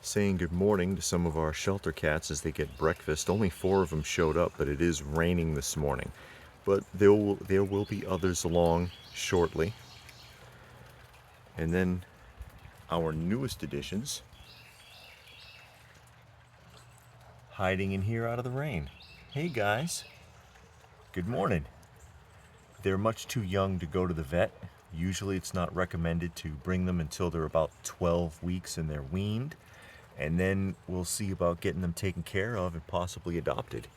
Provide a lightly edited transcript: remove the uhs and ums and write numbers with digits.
saying good morning to some of our shelter cats as they get breakfast. Only 4 of them showed up, but it is raining this morning. But there will be others along shortly. And then our newest additions hiding in here out of the rain. Hey guys, good morning. They're much too young to go to the vet. Usually it's not recommended to bring them until they're about 12 weeks and they're weaned. And then we'll see about getting them taken care of and possibly adopted.